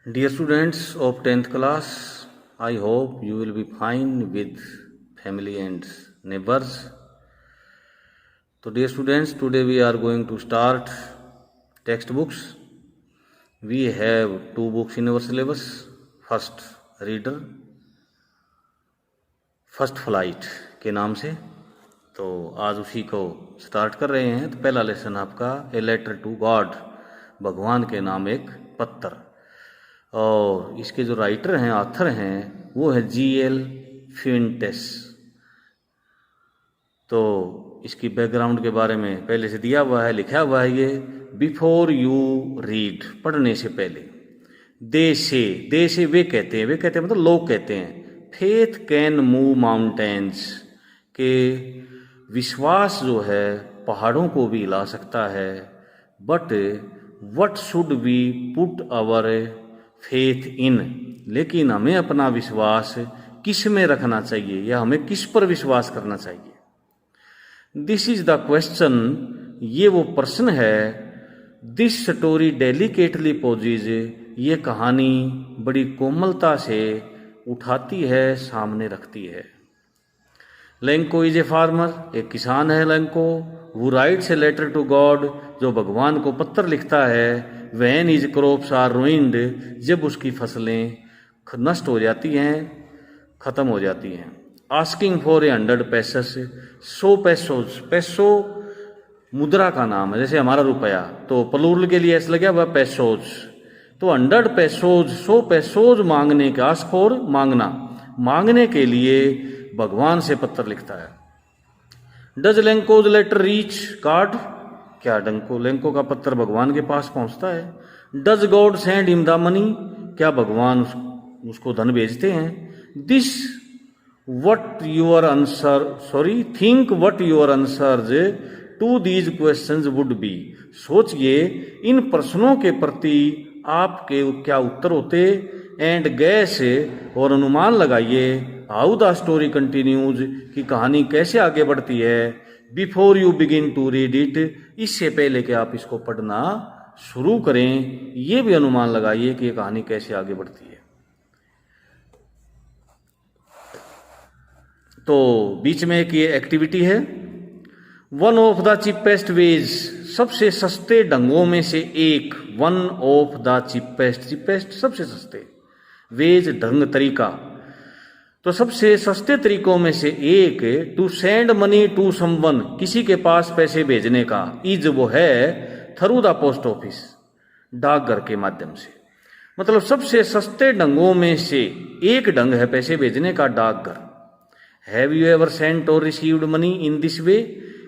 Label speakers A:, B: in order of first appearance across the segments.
A: Dear students of 10th class, I hope you will be fine with family and neighbors. So dear students, today we are going to start textbooks. We have two books in our syllabus. First Reader, first flight के नाम से। तो आज उसी को start कर रहे हैं। तो पहला लेसन आपका ए लेटर टू गॉड, भगवान के नाम एक पत्र। और इसके जो राइटर हैं, ऑथर हैं, वो है G.L. फ्यूंटेस। तो इसकी बैकग्राउंड के बारे में पहले से दिया हुआ है, लिखा हुआ है ये, बिफोर यू रीड, पढ़ने से पहले। दे से वे कहते हैं मतलब लोग कहते हैं, फेथ कैन मूव माउंटेन्स, के विश्वास जो है पहाड़ों को भी हिला सकता है। But what should we put our faith in, लेकिन हमें अपना विश्वास किस में रखना चाहिए, या हमें किस पर विश्वास करना चाहिए। दिस इज द क्वेश्चन, ये वो प्रश्न है। दिस स्टोरी डेलिकेटली पोजेज, ये कहानी बड़ी कोमलता से उठाती है, सामने रखती है। लेंको इज ए फार्मर, एक किसान है लेंको। वो writes a letter to God, जो भगवान को पत्र लिखता है। When his crops are ruined, जब उसकी फसलें नष्ट हो जाती हैं, खत्म हो जाती हैं। आस्किंग फॉर 100 पेसेस, 100 पेसोज, पेसो मुद्रा का नाम है, जैसे हमारा रुपया, तो प्लूरल के लिए ऐसा लगा हुआ पेसोज। तो 100 पेसोज, 100 पेसोज मांगने का, आस्क फॉर मांगना, मांगने के लिए भगवान से पत्र लिखता है। Does Lencho's letter reach God, क्या लेंको का पत्र भगवान के पास पहुंचता है। Does God send him the money, क्या भगवान उसको धन भेजते हैं। This what your answer, think what your answers to these questions would be, सोचिए इन प्रश्नों के प्रति आपके क्या उत्तर होते। एंड गैस, और अनुमान लगाइए, हाउ द स्टोरी कंटिन्यूज, की कहानी कैसे आगे बढ़ती है। Before you begin to read it, इससे पहले कि आप इसको पढ़ना शुरू करें, ये भी अनुमान लगाइए कि ये कहानी कैसे आगे बढ़ती है। तो बीच में एक ये एक्टिविटी है, one of the cheapest ways, सबसे सस्ते ढंगों में से एक। वन ऑफ द चीपेस्ट सबसे सस्ते, वेज ढंग तरीका, तो सबसे सस्ते तरीकों में से एक। To send money to someone, किसी के पास पैसे भेजने का। इज वो है थ्रू द पोस्ट ऑफिस, डाकघर के माध्यम से। मतलब सबसे सस्ते ढंगों में से एक ढंग है पैसे भेजने का, डाकघर। हैव यू एवर सेंट और received money in this way,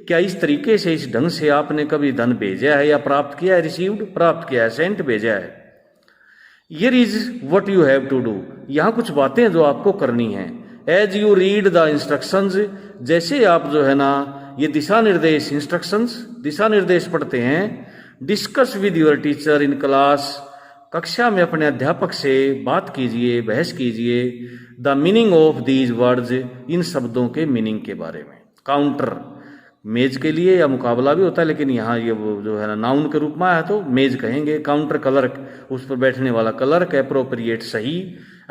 A: क्या इस तरीके से, इस ढंग से आपने कभी धन भेजा है या प्राप्त किया है। रिसीव्ड प्राप्त किया है, सेंट भेजा है। Here is what you have to do, यहाँ कुछ बातें जो आपको करनी है। As you read the instructions, जैसे आप जो है ना ये दिशा निर्देश, इंस्ट्रक्शंस दिशा निर्देश पढ़ते हैं। Discuss with your teacher in class, कक्षा में अपने अध्यापक से बात कीजिए, बहस कीजिए। The meaning of these words, इन शब्दों के मीनिंग के बारे में। काउंटर, मेज के लिए या मुकाबला भी होता है, लेकिन यहाँ ये वो जो है ना नाउन के रूप में आया तो मेज कहेंगे। काउंटर क्लर्क, उस पर बैठने वाला क्लर्क। एप्रोप्रिएट, सही।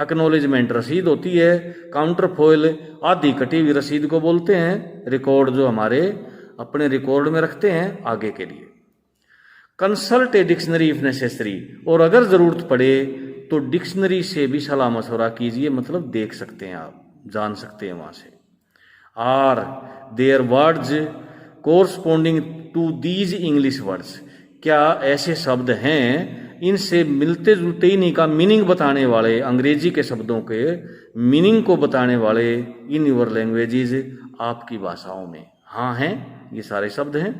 A: एक्नॉलेजमेंट, रसीद होती है। काउंटर फॉइल, आधी कटी हुई रसीद को बोलते हैं। रिकॉर्ड, जो हमारे अपने रिकॉर्ड में रखते हैं आगे के लिए। Consult a dictionary if necessary, और अगर जरूरत पड़े तो डिक्शनरी से भी सलाह मशवरा कीजिए, मतलब देख सकते हैं आप, जान सकते हैं वहां से। Are there words corresponding to these English words, क्या ऐसे शब्द हैं इनसे मिलते जुलते इन्हीं का मीनिंग बताने वाले, अंग्रेजी के शब्दों के मीनिंग को बताने वाले इन यूर लैंग्वेजेस, आपकी भाषाओं में। हाँ हैं, ये सारे शब्द हैं।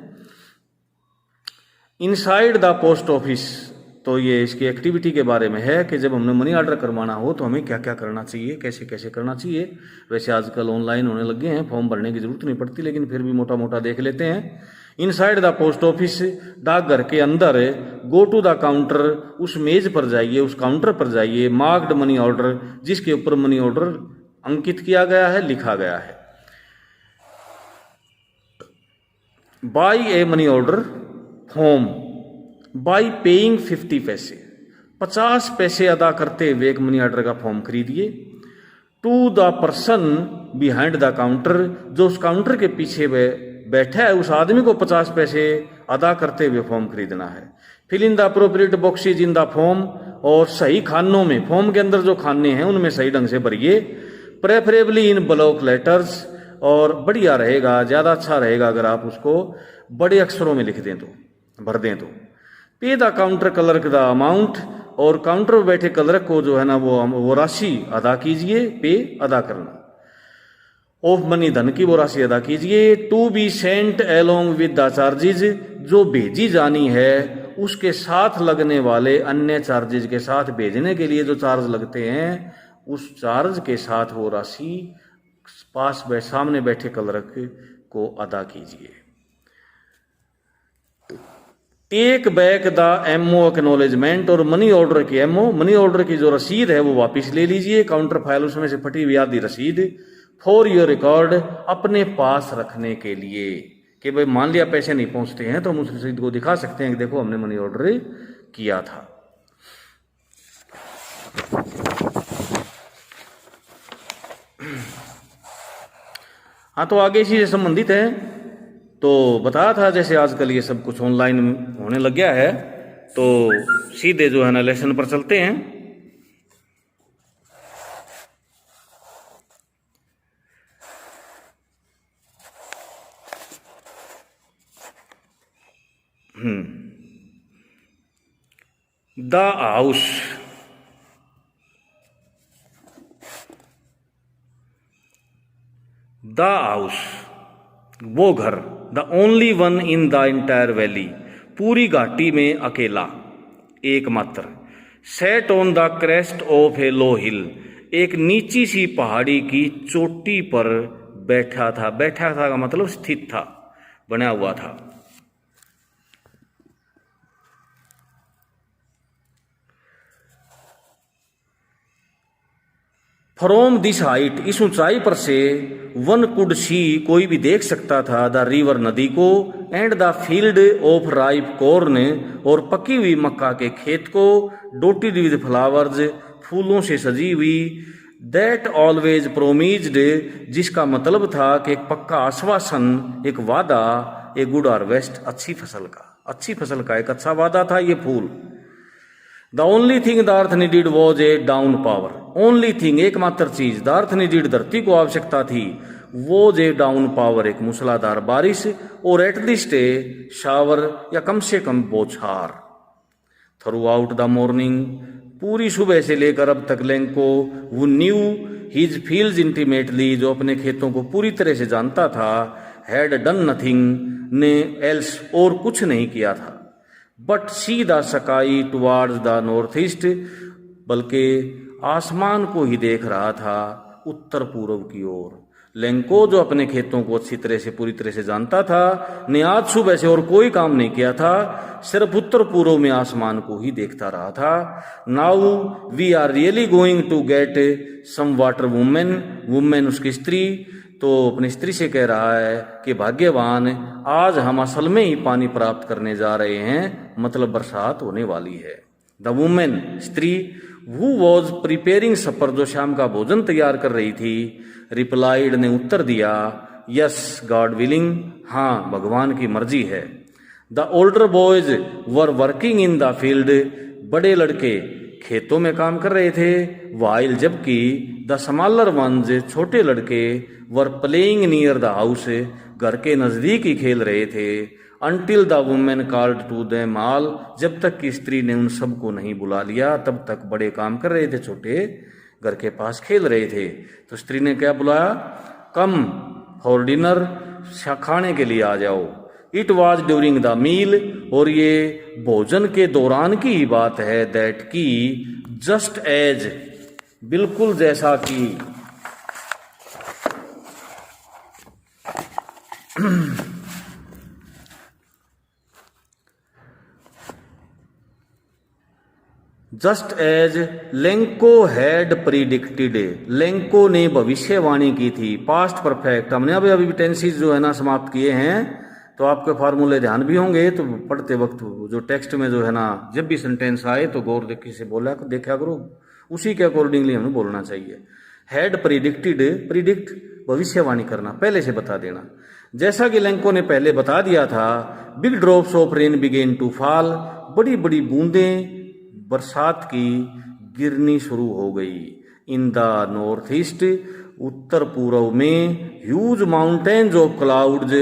A: इनसाइड द पोस्ट ऑफिस, तो ये इसकी एक्टिविटी के बारे में है कि जब हमने मनी ऑर्डर करवाना हो तो हमें क्या क्या करना चाहिए, कैसे कैसे करना चाहिए। वैसे आजकल ऑनलाइन होने लगे हैं, फॉर्म भरने की जरूरत नहीं पड़ती, लेकिन फिर भी मोटा मोटा देख लेते हैं। इनसाइड द पोस्ट ऑफिस, डाकघर के अंदर। गो टू द काउंटर, उस मेज पर जाइए, उस काउंटर पर जाइए। मार्क्ड मनी ऑर्डर, जिसके ऊपर मनी ऑर्डर अंकित किया गया है, लिखा गया है। By a money order form, by paying 50 पैसे, 50 पैसे अदा करते हुए एक मनी ऑर्डर का फॉर्म खरीदिए। To the person behind the counter, जो उस काउंटर के पीछे बैठा है उस आदमी को 50 पैसे अदा करते हुए फॉर्म खरीदना है। Fill in the appropriate boxes in the form, और सही खानों में, फॉर्म के अंदर जो खाने हैं उनमें सही ढंग से भरिए। प्रेफरेबली इन ब्लॉक लेटर्स, और बढ़िया रहेगा, ज़्यादा अच्छा रहेगा अगर आप उसको बड़े अक्षरों में लिख दें तो, भर दें तो। पे the counter clerk the amount, और काउंटर पर बैठे क्लर्क को जो है ना वो राशि अदा कीजिए, पे अदा करना, ऑफ मनी धन की वो राशि अदा कीजिए। To be sent along with the charges, जो भेजी जानी है उसके साथ लगने वाले अन्य चार्जेज के साथ, भेजने के लिए जो चार्ज लगते हैं उस चार्ज के साथ वो राशि सामने बैठे क्लर्क को अदा कीजिए। Take back the MO acknowledgement, और मनी ऑर्डर की एमओ, मनी ऑर्डर की जो रसीद है वो वापस ले लीजिए, काउंटर फाइल उसमें से फटी हुई आधी रसीद। फॉर योर रिकॉर्ड, अपने पास रखने के लिए, कि भाई मान लिया पैसे नहीं पहुंचते हैं तो हम उस रसीद को दिखा सकते हैं कि देखो हमने मनी ऑर्डर किया था। हाँ, तो आगे इसी से संबंधित है। तो बताया था जैसे आजकल ये सब कुछ ऑनलाइन होने लग गया है, तो सीधे जो है ना लेसन पर चलते हैं। द हाउस, द हाउस वो घर, the only one in the entire valley, पूरी घाटी में अकेला, एकमात्र। Set on the crest of a low hill, एक नीची सी पहाड़ी की चोटी पर बैठा था। बैठा था का मतलब स्थित था, बना हुआ था। फ्रॉम दिस हाइट, इस ऊंचाई पर से, वन कुड सी, कोई भी देख सकता था, द रिवर, नदी को, and the field of ripe corn, और पकी हुई मक्का के खेत को, डोटेड विद फ्लावर्स, फूलों से सजी हुई, दैट ऑलवेज प्रोमिज्ड, जिसका मतलब था कि एक पक्का आश्वासन, एक वादा, ए गुड हार्वेस्ट, अच्छी फसल का, अच्छी फसल का एक अच्छा वादा था ये फूल। The only thing the earth needed was a downpour, only thing, एकमात्र चीज, द अर्थ नीडिड, धरती को आवश्यकता थी, वॉज ए डाउन पावर, एक मूसलाधार बारिश, और एट लीस्ट ए शावर, या कम से कम बौछार। थ्रू आउट द मॉर्निंग, पूरी सुबह से लेकर अब तक लेंको, वो न्यू हिज फील्स इंटीमेटली, जो अपने खेतों को पूरी तरह से जानता था, हैड डन नथिंग, ने एल्स, और कुछ नहीं किया था, but see the sky towards the north east, बल्कि आसमान को ही देख रहा था उत्तर पूर्व की ओर। लेंको जो अपने खेतों को अच्छी तरह से, पूरी तरह से जानता था, ने आज सुबह से और कोई काम नहीं किया था, सिर्फ उत्तर पूर्व में आसमान को ही देखता रहा था। Now we are really going to get some water women, women उसकी स्त्री, तो अपनी स्त्री से कह रहा है कि भाग्यवान, आज हम असल में ही पानी प्राप्त करने जा रहे हैं, मतलब बरसात होने वाली है। द वुमेन, स्त्री, हु वॉज प्रिपेयरिंग सपर, जो शाम का भोजन तैयार कर रही थी, रिप्लाइड, ने उत्तर दिया, यस गॉड विलिंग, हाँ भगवान की मर्जी है। The older boys were working in the field, बड़े लड़के खेतों में काम कर रहे थे, वाइल, जबकि द स्मॉलर वंस, छोटे लड़के, were playing near the house, घर के नजदीक ही खेल रहे थे। Until the women called to them all, जब तक कि स्त्री ने उन सबको नहीं बुला लिया, तब तक बड़े काम कर रहे थे, छोटे घर के पास खेल रहे थे। तो स्त्री ने क्या बुलाया, कम फॉर डिनर, खाने के लिए आ जाओ। It was during the meal, और ये भोजन के दौरान की ही बात है, दैट की, जस्ट एज, बिल्कुल जैसा कि, just as Lencho had predicted, Lencho ने भविष्यवाणी की थी। पास्ट परफेक्ट, हमने अभी टेंसेस जो है ना समाप्त किए हैं, तो आपके फार्मूले ध्यान भी होंगे, तो पढ़ते वक्त जो टेक्स्ट में जो है ना, जब भी सेंटेंस आए तो गौर देखी से बोला देखा करो, उसी के अकॉर्डिंगली हमें बोलना चाहिए। हैड प्रिडिक्टेड, प्रिडिक्ट भविष्यवाणी करना, पहले से बता देना। जैसा कि लैंको ने पहले बता दिया था, big drops of rain began to fall, बड़ी बड़ी बूंदें बरसात की गिरनी शुरू हो गई। इन द नॉर्थ ईस्ट, उत्तर पूर्व में, ह्यूज माउंटेन्स ऑफ क्लाउड्स,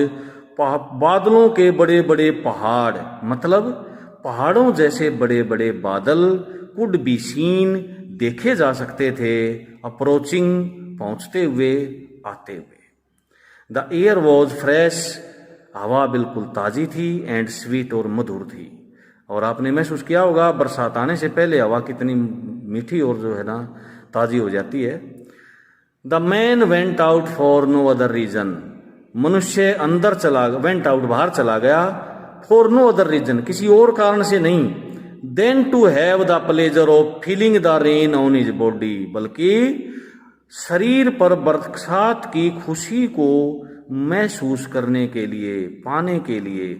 A: बादलों के बड़े बड़े पहाड़, मतलब पहाड़ों जैसे बड़े बड़े बादल, कुड बी सीन, देखे जा सकते थे, अप्रोचिंग, पहुंचते हुए, आते हुए। द एयर वॉज फ्रेश, हवा बिल्कुल ताजी थी, एंड स्वीट, और मधुर थी। और आपने महसूस किया होगा बरसात आने से पहले हवा कितनी मीठी और जो है ना ताजी हो जाती है। The man went out for no other reason, मनुष्य अंदर चला, वेंट आउट बाहर चला गया, फॉर नो अदर रीजन, किसी और कारण से नहीं, than to have the pleasure of feeling the rain on his body, बल्कि शरीर पर बरसात की खुशी को महसूस करने के लिए, पाने के लिए,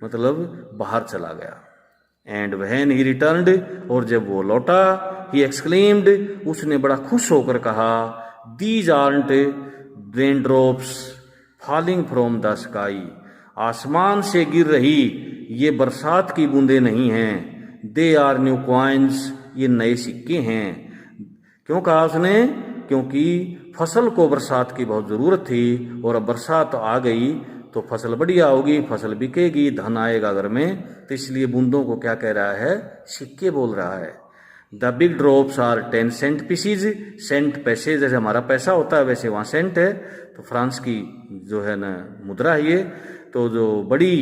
A: मतलब बाहर चला गया। एंड व्हेन ही रिटर्न्ड, और जब वो लौटा, ही एक्सक्लेम्ड, उसने बड़ा खुश होकर कहा, these art rain drops falling from the sky, आसमान से गिर रही ये बरसात की बूंदें नहीं हैं, दे आर न्यू कॉइन्स, ये नए सिक्के हैं। क्यों कहा उसने? क्योंकि फसल को बरसात की बहुत जरूरत थी, और अब बरसात आ गई तो फसल बढ़िया होगी, फसल बिकेगी, धन आएगा घर में, तो इसलिए बूंदों को क्या कह रहा है? सिक्के बोल रहा है। The big drops are 10 cent pieces, cent पैसे, जैसे हमारा पैसा होता है वैसे वहां सेंट है, तो फ्रांस की जो है ना मुद्रा है ये। तो जो बड़ी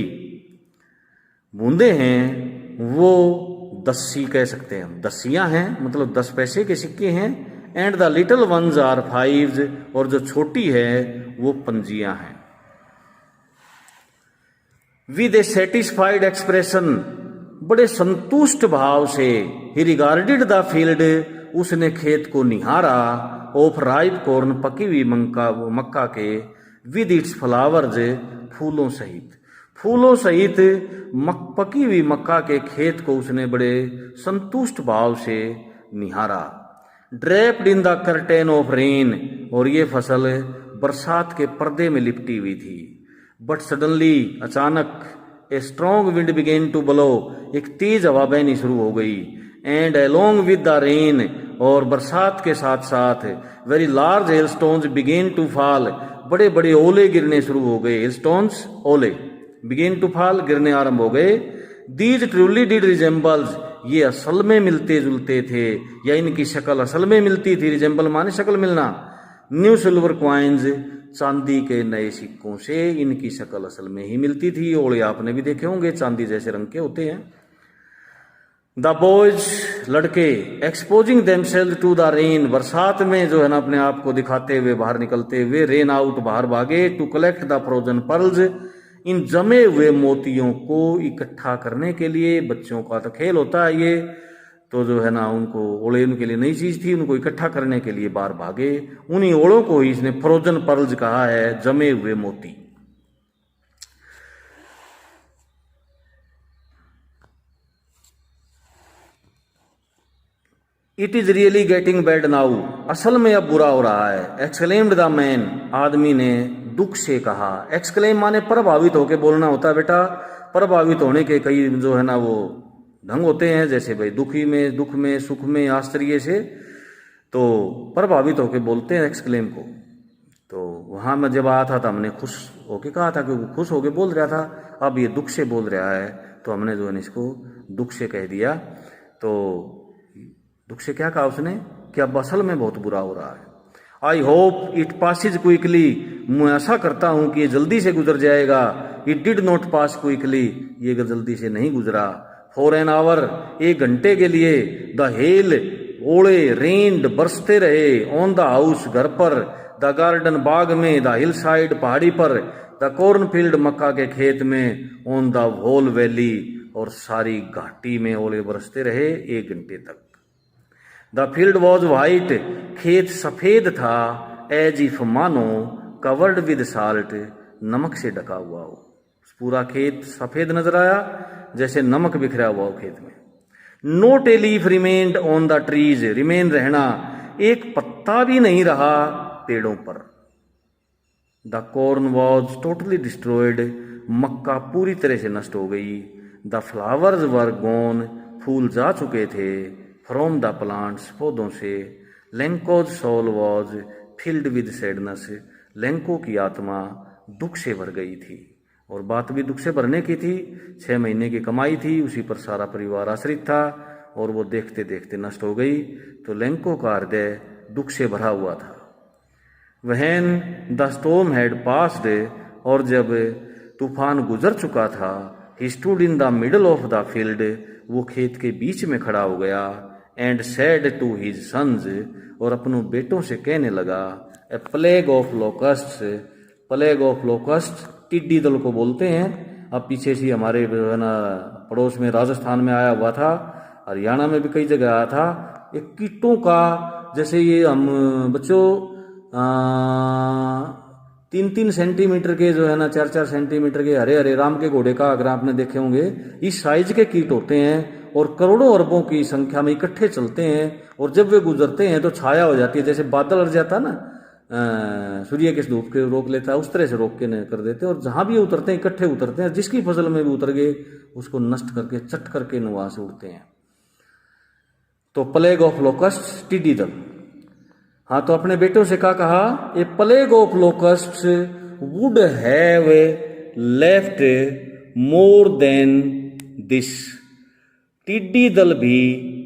A: बूंदे हैं वो दस्सी कह सकते हैं हम, दस्सियां हैं, मतलब 10 पैसे के सिक्के हैं। And the little ones are 5, और जो छोटी है वो पंजियां हैं। विद ए सेटिस्फाइड एक्सप्रेशन, बड़े संतुष्ट भाव से, ही रिगार्डेड द फील्ड, उसने खेत को निहारा, ऑफ राइप कॉर्न, पकी हुई मक्का के, विद इट्स फ्लावर्स, फूलों सहित, फूलों सहित पकी हुई मक्का के खेत को उसने बड़े संतुष्ट भाव से निहारा। Draped in the curtain of rain, और ये फसल बरसात के पर्दे में लिपटी हुई थी। बट सडनली, अचानक, a strong wind began to blow, एक तेज हवा बहनी शुरू हो गई। And along with the rain, और बरसात के साथ साथ, very large hailstones began to fall, बड़े बड़े ओले गिरने शुरू हो गए। हेलस्टोन्स, ओले, बिगेन टू फॉल, गिरने आरंभ हो गए। दीज ट्रूली डिड रिजेंबल्स, ये असल में मिलते जुलते थे, या इनकी शक्ल असल में मिलती थी। रिजेंबल माने शक्ल मिलना। न्यू सिल्वर क्वाइंस, चांदी के नए सिक्कों से इनकी शक्ल असल में ही मिलती थी। ओले आपने भी देखे होंगे, चांदी जैसे रंग के होते हैं। द बॉयज, लड़के, exposing themselves to the rain, बरसात में जो है ना अपने आप को दिखाते हुए बाहर निकलते हुए, रेन आउट, बाहर भागे, to collect the frozen pearls, इन जमे हुए मोतियों को इकट्ठा करने के लिए। बच्चों का तो खेल होता है ये, तो जो है ना उनको ओले उनके लिए नई चीज थी, उनको इकट्ठा करने के लिए बाहर भागे। उन्हीं ओलों को ही इसने फ्रोजन पर्ल्स कहा है, जमे हुए मोती। It is really getting bad now, असल में अब बुरा हो रहा है। एक्सक्लेम्ड द मैन, आदमी ने दुख से कहा। एक्सक्लेम माने प्रभावित होके बोलना होता है बेटा। प्रभावित होने के कई जो है ना वो ढंग होते हैं, जैसे भाई दुखी में, दुख में, सुख में, आश्चर्य से, तो प्रभावित होके बोलते हैं एक्सक्लेम को। तो वहां में जब आया था तो हमने खुश होके कहा था, क्योंकि खुश होके बोल रहा था। अब ये दुख से बोल रहा है तो हमने जो है इसको दुख से कह दिया। तो दुख से क्या कहा उसने कि अब असल में बहुत बुरा हो रहा है। I hope it passes quickly, मैं ऐसा करता हूं कि ये जल्दी से गुजर जाएगा। It did not pass quickly, ये जल्दी से नहीं गुजरा। फॉर एन आवर, 1 घंटे के लिए। द हेल, ओले, रेन्ड, बरसते रहे। ऑन द हाउस, घर पर। द गार्डन, बाग में। द हिल साइड, पहाड़ी पर। द कॉर्नफील्ड, मक्का के खेत में। ऑन द होल वैली, और सारी घाटी में ओले बरसते रहे 1 घंटे तक। द फील्ड वॉज वाइट, खेत सफेद था। एज इफ, मानो, कवर्ड विद साल्ट, नमक से ढका हुआ हो। पूरा खेत सफेद नजर आया, जैसे नमक बिखरा हुआ हो खेत में। Not a leaf remained on the trees, remain रहना, एक पत्ता भी नहीं रहा पेड़ों पर। The corn was totally destroyed, मक्का पूरी तरह से नष्ट हो गई। द फ्लावर्स वर गॉन, फूल जा चुके थे। फ्रॉम द प्लांट्स, पौधों से। Lencho's soul was filled with sadness, Lencho की आत्मा दुख से भर गई थी। और बात भी दुख से भरने की थी। 6 महीने की कमाई थी, उसी पर सारा परिवार आश्रित था, और वो देखते देखते नष्ट हो गई। तो लेंको का हृदय दुख से भरा हुआ था। When the storm had passed, और जब तूफान गुजर चुका था। He stood in the middle of the field, वो खेत के बीच में खड़ा हो गया। And said to his sons, और अपनों बेटों से कहने लगा। A plague of locust, plague of locust टिड्डी दल को बोलते हैं। अब पीछे से हमारे पड़ोस में राजस्थान में आया हुआ था, हरियाणा में भी कई जगह आया था। एक कीटों का, जैसे ये हम बच्चों 3-3 सेंटीमीटर के जो है ना, 4-4 सेंटीमीटर के हरे हरे राम के घोड़े का अगर आपने देखे होंगे, इस साइज के कीट होते हैं और करोड़ों अरबों की संख्या में इकट्ठे चलते हैं। और जब वे गुजरते हैं तो छाया हो जाती है, जैसे बादल अड़ जाता ना, सूर्य के धूप के रोक लेता है, उस तरह से रोक के कर देते हैं। और जहां भी उतरते हैं इकट्ठे उतरते हैं, जिसकी फसल में भी उतर गए उसको नष्ट करके चट करके वहां से उड़ते हैं। तो प्लेग ऑफ लोकस्ट टिड्डी दल। हाँ, तो अपने बेटों से क्या कहा? A plague of locust would have left more than this, टिड्डी दल भी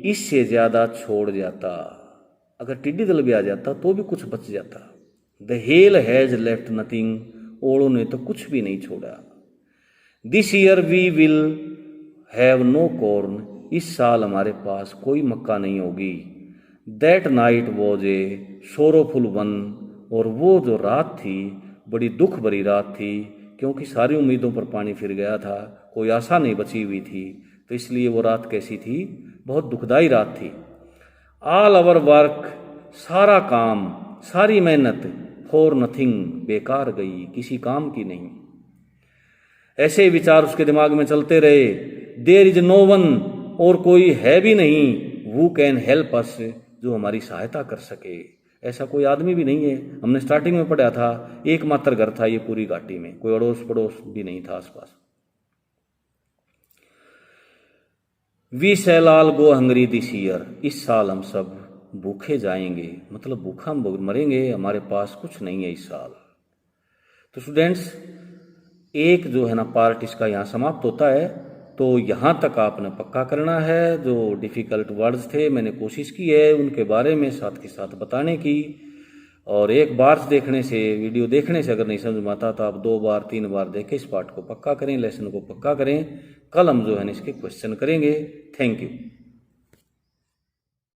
A: इससे ज्यादा छोड़ जाता। अगर टिड्डी दल भी आ जाता तो भी कुछ बच जाता। The hail has left nothing, ओड़ों ने तो कुछ भी नहीं छोड़ा। This year we will have no corn, इस साल हमारे पास कोई मक्का नहीं होगी। That night was a sorrowful one, और वो जो रात थी बड़ी दुख भरी रात थी, क्योंकि सारी उम्मीदों पर पानी फिर गया था, कोई आशा नहीं बची हुई थी। तो इसलिए वो रात कैसी थी? बहुत दुखदाई रात थी। ऑल आवर वर्क, सारा काम, सारी मेहनत, फॉर नथिंग, बेकार गई, किसी काम की नहीं। ऐसे विचार उसके दिमाग में चलते रहे। देयर इज नो वन, और कोई है भी नहीं, who कैन हेल्प अस, जो हमारी सहायता कर सके। ऐसा कोई आदमी भी नहीं है। हमने स्टार्टिंग में पढ़ा था, एकमात्र घर था ये पूरी घाटी में, कोई अड़ोस पड़ोस भी नहीं था आसपास। We shall all go hungry this year, इस साल हम सब भूखे जाएंगे, मतलब भूखा मरेंगे, हमारे पास कुछ नहीं है इस साल। तो स्टूडेंट्स, एक जो है ना पार्ट इसका यहाँ समाप्त होता है। तो यहाँ तक आपने पक्का करना है। जो डिफ़िकल्ट वर्ड्स थे मैंने कोशिश की है उनके बारे में साथ के साथ बताने की। और एक बार देखने से, वीडियो देखने से अगर नहीं समझ में आता तो आप 2 बार 3 बार देखें, इस पार्ट को पक्का करें, लेसन को पक्का करें। कल हम जो है इसके क्वेश्चन करेंगे। Thank you.